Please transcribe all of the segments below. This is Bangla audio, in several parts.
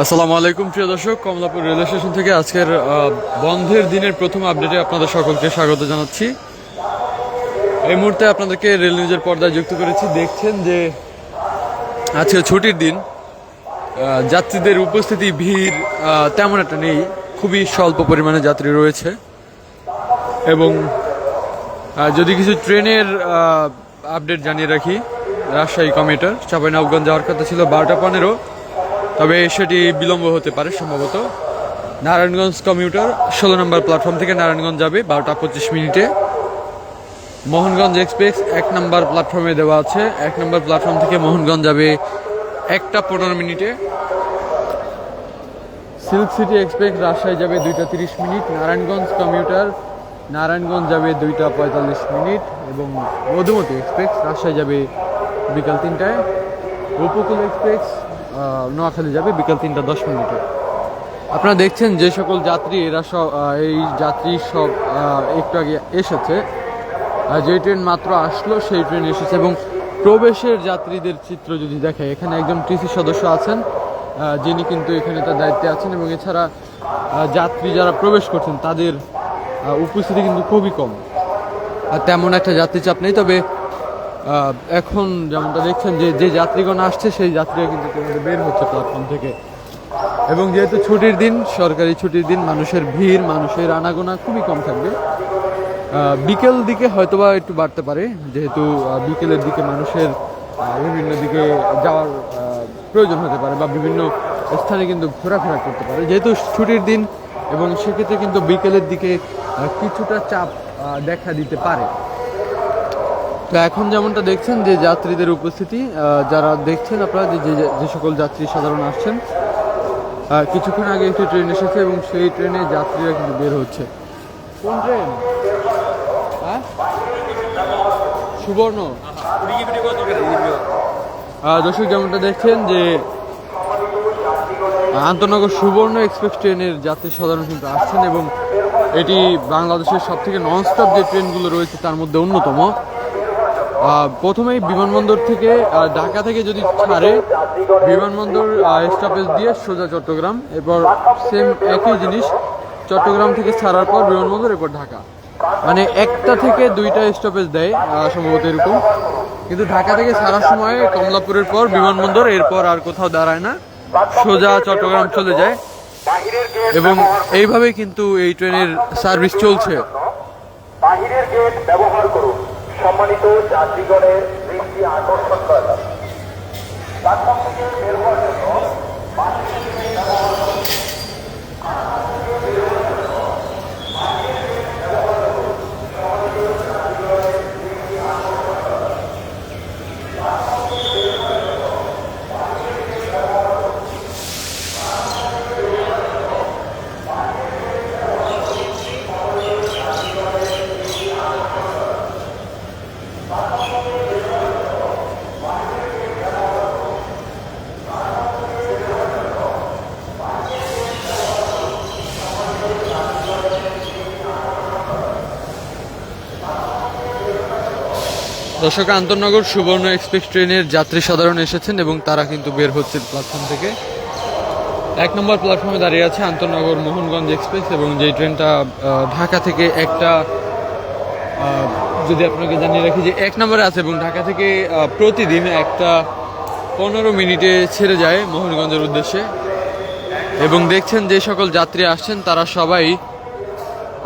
আসসালামু আলাইকুম প্রিয় দর্শক, কমলাপুর রেলওয়ে স্টেশন থেকে আজকের বন্ধের দিনের প্রথম আপডেটে আপনাদের সকলকে স্বাগত জানাচ্ছি। এই মুহূর্তে আপনাদেরকে রেল নিউজের পর্দায় যুক্ত করেছি। দেখছেন যে আজকে ছুটির দিন, যাত্রীদের উপস্থিতি ভিড় তেমন একটা নেই, খুবই স্বল্প পরিমাণে যাত্রী রয়েছে। এবং যদি কিছু ট্রেনের আপডেট জানিয়ে রাখি, রাজশাহী কমিউটার চাঁপাইনবাবগঞ্জ যাওয়ার কথা ছিল 12টা 15, তবে সেটি বিলম্ব হতে পারে সম্ভবত। নারায়ণগঞ্জ কমিউটার 16 নম্বর প্ল্যাটফর্ম থেকে নারায়ণগঞ্জ যাবে 12টা 25 মোহনগঞ্জ এক্সপ্রেস 1 নম্বর প্ল্যাটফর্মে দেওয়া আছে, 1 নম্বর প্ল্যাটফর্ম থেকে মোহনগঞ্জ যাবে 1টা 15 সিল্ক সিটি এক্সপ্রেস রাজশাহী যাবে 2টা 30 নারায়ণগঞ্জ কমিউটার নারায়ণগঞ্জ যাবে 2টা 45 এবং মধুমতি এক্সপ্রেস রাজশাহী যাবে বিকাল 3টায়। উপকূল এক্সপ্রেস নোয়াখালী যাবে বিকাল 3টা 10। আপনারা দেখছেন যে সকল যাত্রী, এরা সব এই যাত্রী সব একটু আগে এসেছে। যে ট্রেন মাত্র আসলো সেই ট্রেন এসেছে। এবং প্রবেশের যাত্রীদের চিত্র যদি দেখে, এখানে একজন টিসি সদস্য আছেন যিনি কিন্তু এখানে তার দায়িত্বে আছেন। এবং এছাড়া যাত্রী যারা প্রবেশ করছেন তাদের উপস্থিতি কিন্তু খুবই কম, আর তেমন একটা যাত্রী চাপ নেই। তবে এখন যেমনটা দেখছেন যে যাত্রীগণ আসছে সেই যাত্রীরা কিন্তু বের হচ্ছে প্ল্যাটফর্ম থেকে। এবং যেহেতু ছুটির দিন, সরকারি ছুটির দিন, মানুষের ভিড়, মানুষের আনাগোনা খুবই কম থাকবে। বিকেল দিকে হয়তোবা একটু বাড়তে পারে, যেহেতু বিকেলের দিকে মানুষের বিভিন্ন দিকে যাওয়ার প্রয়োজন হতে পারে বা বিভিন্ন স্থানে কিন্তু ঘোরাফেরা করতে পারে যেহেতু ছুটির দিন। এবং সেক্ষেত্রে কিন্তু বিকেলের দিকে কিছুটা চাপ দেখা দিতে পারে। তো এখন যেমনটা দেখছেন যে যাত্রীদের উপস্থিতি, যারা দেখছেন আপনারা যে সকল যাত্রী সাধারণ আসছেন, কিছুক্ষণ আগে একটি ট্রেন এসেছে এবং সেই ট্রেনে যাত্রীরা কিন্তু বের হচ্ছে। কোন ট্রেন? হ্যাঁ, সুবর্ণ। দর্শক যেমনটা দেখছেন যে আন্তনগর সুবর্ণ এক্সপ্রেস ট্রেনের যাত্রী সাধারণ কিন্তু আসছেন। এবং এটি বাংলাদেশের সবথেকে ননস্টপ যে ট্রেনগুলো রয়েছে তার মধ্যে অন্যতম। প্রথমেই বিমানবন্দর থেকে ঢাকা থেকে যদি ছাড়ে, বিমানবন্দর স্টপেজ দিয়ে সোজা চট্টগ্রাম, এরপর সেম একই জিনিস চট্টগ্রাম থেকে ছাড়ার পর বিমানবন্দর, এরপর ঢাকা। মানে 1টা থেকে 2টা স্টপেজ দেয় সম্ভবত এরকম। কিন্তু ঢাকা থেকে ছাড়ার সময় কমলাপুরের পর বিমানবন্দর, এরপর আর কোথাও দাঁড়ায় না, সোজা চট্টগ্রাম চলে যায়। এবং এইভাবেই কিন্তু এই ট্রেনের সার্ভিস চলছে। বাহিরের গেট ব্যবহার করুন। সম্মানিত যাত্রীগণের দৃষ্টি আকর্ষণ করা, প্ল্যাটফর্ম থেকে বের হওয়ার জন্য বাহিরের গেট ব্যবহার করুন। দর্শক, আন্তনগর সুবর্ণ এক্সপ্রেস ট্রেনের যাত্রী সাধারণ এসেছেন এবং তারা কিন্তু বের হচ্ছে প্ল্যাটফর্ম থেকে। 1 নম্বর প্ল্যাটফর্মে দাঁড়িয়ে আছে আন্তনগর মোহনগঞ্জ এক্সপ্রেস। এবং যেই ট্রেনটা ঢাকা থেকে যদি আপনাকে জানিয়ে রাখি যে 1 নম্বরে আছে এবং ঢাকা থেকে প্রতিদিন 1টা 15 ছেড়ে যায় মোহনগঞ্জের উদ্দেশ্যে। এবং দেখছেন যে সকল যাত্রী আসছেন তারা সবাই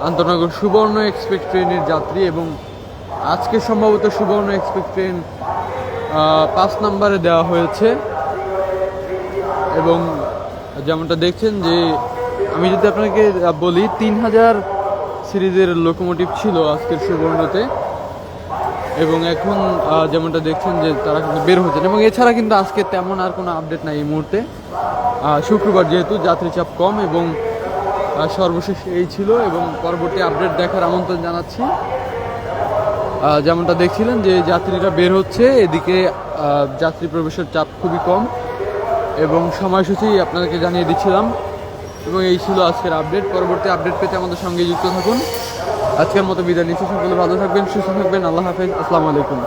আন্তনগর সুবর্ণ এক্সপ্রেস ট্রেনের যাত্রী। এবং আজকে সম্ভবত সুবর্ণ এক্সপ্রেস ট্রেন 5 নম্বরে দেওয়া হয়েছে। এবং যেমনটা দেখছেন যে আমি যদি আপনাকে বলি, 3000 সিরিজের লোকোমোটিভ ছিল আজকের সুবর্ণতে। এবং এখন যেমনটা দেখছেন যে তারা কিন্তু বের হচ্ছেন। এবং এছাড়া কিন্তু আজকে তেমন আর কোনো আপডেট নাই এই মুহূর্তে, শুক্রবার যেহেতু যাত্রী চাপ কম। এবং সর্বশেষ এই ছিল। এবং পরবর্তী আপডেট দেখার আমন্ত্রণ জানাচ্ছি। যেমনটা দেখছিলেন যে যাত্রীরা বের হচ্ছে, এদিকে যাত্রী প্রবেশের চাপ খুবই কম। এবং সময়সূচি আপনাদেরকে জানিয়ে দিচ্ছিলাম। এবং এই ছিল আজকের আপডেট। পরবর্তী আপডেট পেতে আমাদের সঙ্গে যুক্ত থাকুন। আজকের মতো বিদায় নিচ্ছি। সকলে ভালো থাকবেন, সুস্থ থাকবেন। আল্লাহ হাফেজ। আসসালামু আলাইকুম।